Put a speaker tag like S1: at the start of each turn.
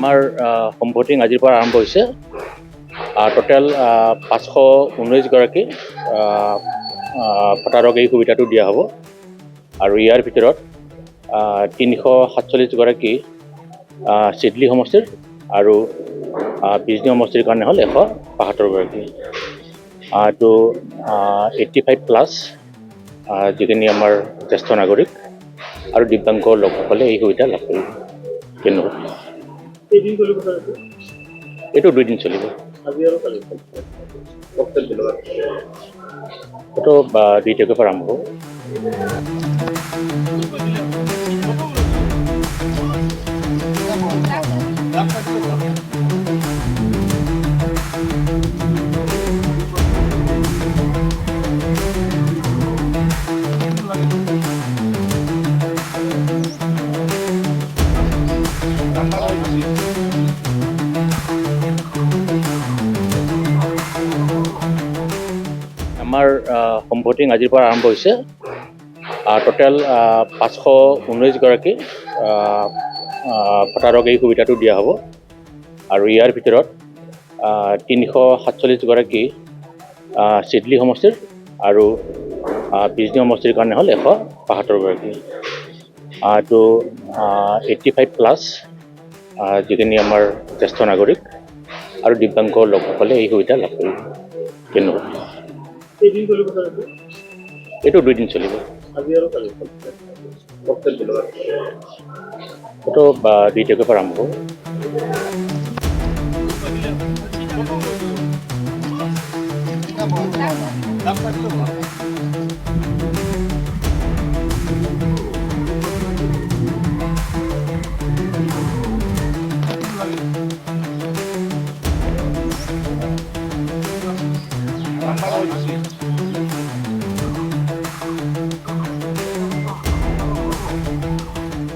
S1: আমাৰ home voting আজিৰ পৰা আৰম্ভ হৈছে। টোটেল 519 গৰাকী ভোটাৰক এই সুবিধাটো দিয়া হ'ব আৰু ইয়াৰ ভিতৰত 347 গৰাকী চিডলি সমষ্টিৰ আৰু বিজনী সমষ্টিৰ কাৰণে হ'ল 172 গৰাকী। তো 85+ যিখিনি আমাৰ জ্যেষ্ঠ নাগৰিক আৰু দিব্যাংগ লোকসকলে এই সুবিধা লাভ কৰিব। ধন্যবাদ। এইটো 2 দিন চলিব। এইটো 2 তাৰিখৰ পৰা আৰম্ভ হ'ব। আমাৰ হোম ভোটিং আজিৰ পৰা আৰম্ভ হৈছে। টোটেল 519 গৰাকী ভোটাৰক এই সুবিধাটো দিয়া হ'ব আৰু ইয়াৰ ভিতৰত 347 গৰাকী চিডলি সমষ্টিৰ আৰু বিজনী সমষ্টিৰ কাৰণে হ'ল 172 গৰাকী। তো 85+ যিখিনি আমাৰ জ্যেষ্ঠ নাগৰিক আৰু দিব্যাংগ লোকসকলে এই সুবিধা লাভ কৰিব। ধন্যবাদ। এইটো 2 দিন চলিব। এইটো 2 তাৰিখৰ পৰা আৰম্ভ হ'ব।